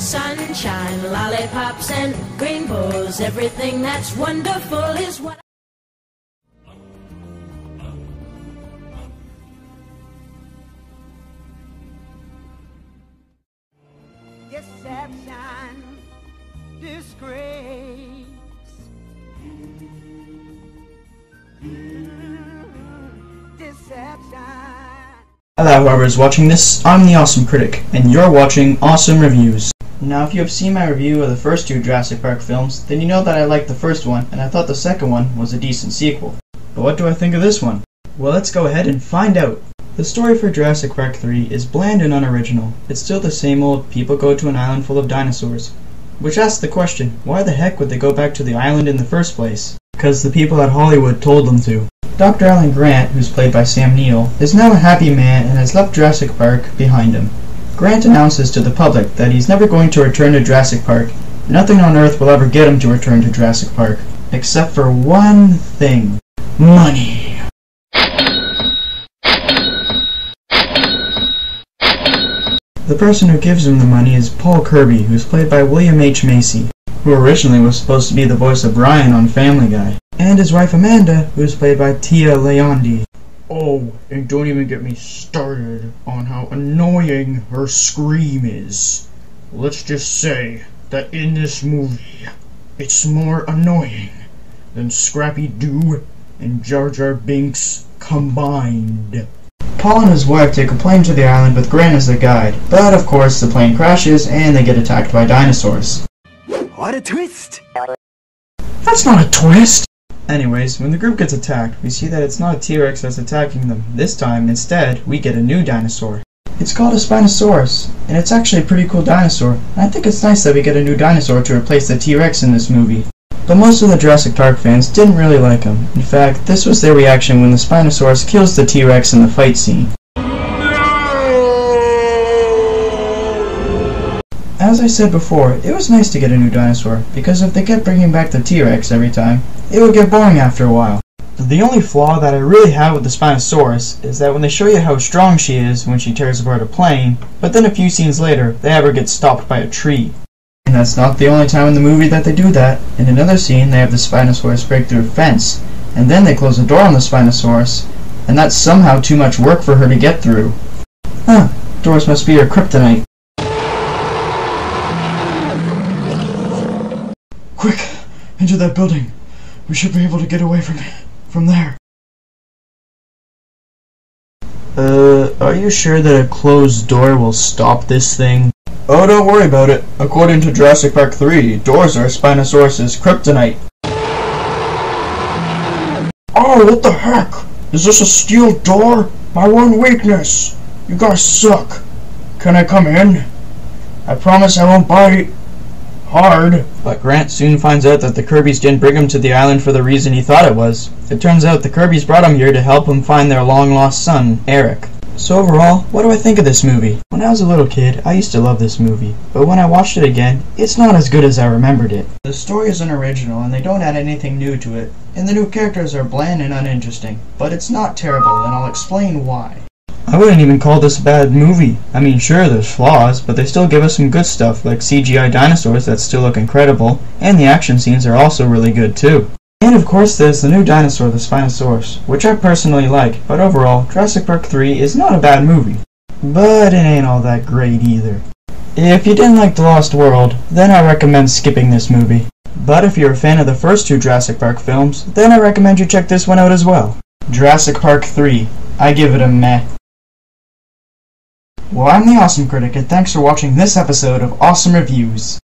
Sunshine, lollipops, and rainbows. Everything that's wonderful is what deception, disgrace. Deception. Hello, whoever is watching this, I'm the Awesome Critic, and you're watching Awesome Reviews. Now, if you have seen my review of the first two Jurassic Park films, then you know that I liked the first one, and I thought the second one was a decent sequel. But what do I think of this one? Well, let's go ahead and find out. The story for Jurassic Park 3 is bland and unoriginal. It's still the same old people go to an island full of dinosaurs. Which asks the question, why the heck would they go back to the island in the first place? Because the people at Hollywood told them to. Dr. Alan Grant, who's played by Sam Neill, is now a happy man and has left Jurassic Park behind him. Grant announces to the public that he's never going to return to Jurassic Park. Nothing on Earth will ever get him to return to Jurassic Park. Except for one thing. Money. The person who gives him the money is Paul Kirby, who's played by William H. Macy, who originally was supposed to be the voice of Brian on Family Guy, and his wife Amanda, who is played by Tia Leondi. Oh, and don't even get me started on how annoying her scream is. Let's just say that in this movie, it's more annoying than Scrappy-Doo and Jar Jar Binks combined. Paul and his wife take a plane to the island with Grant as their guide, but of course the plane crashes and they get attacked by dinosaurs. What a twist! That's not a twist! Anyways, when the group gets attacked, we see that it's not a T-Rex that's attacking them. This time, instead, we get a new dinosaur. It's called a Spinosaurus, and it's actually a pretty cool dinosaur. And I think it's nice that we get a new dinosaur to replace the T-Rex in this movie. But most of the Jurassic Park fans didn't really like him. In fact, this was their reaction when the Spinosaurus kills the T-Rex in the fight scene. As I said before, it was nice to get a new dinosaur, because if they kept bringing back the T-Rex every time, it would get boring after a while. The only flaw that I really have with the Spinosaurus is that when they show you how strong she is when she tears apart a plane, but then a few scenes later, they have her get stopped by a tree. And that's not the only time in the movie that they do that. In another scene, they have the Spinosaurus break through a fence, and then they close the door on the Spinosaurus, and that's somehow too much work for her to get through. Huh, doors must be her kryptonite. Quick! Into that building! We should be able to get away from there. Are you sure that a closed door will stop this thing? Oh, don't worry about it. According to Jurassic Park 3, doors are Spinosaurus's kryptonite. Oh, what the heck? Is this a steel door? My one weakness! You guys suck. Can I come in? I promise I won't bite. Hard. But Grant soon finds out that the Kirbys didn't bring him to the island for the reason he thought it was. It turns out the Kirbys brought him here to help him find their long-lost son, Eric. So overall, what do I think of this movie? When I was a little kid, I used to love this movie, but when I watched it again, it's not as good as I remembered it. The story isn't original, and they don't add anything new to it, and the new characters are bland and uninteresting, but it's not terrible, and I'll explain why. I wouldn't even call this a bad movie. I mean, sure, there's flaws, but they still give us some good stuff, like CGI dinosaurs that still look incredible, and the action scenes are also really good too. And of course there's the new dinosaur, the Spinosaurus, which I personally like, but overall, Jurassic Park 3 is not a bad movie. But it ain't all that great either. If you didn't like The Lost World, then I recommend skipping this movie. But if you're a fan of the first two Jurassic Park films, then I recommend you check this one out as well. Jurassic Park 3. I give it a meh. Well, I'm the Awesome Critic, and thanks for watching this episode of Awesome Reviews.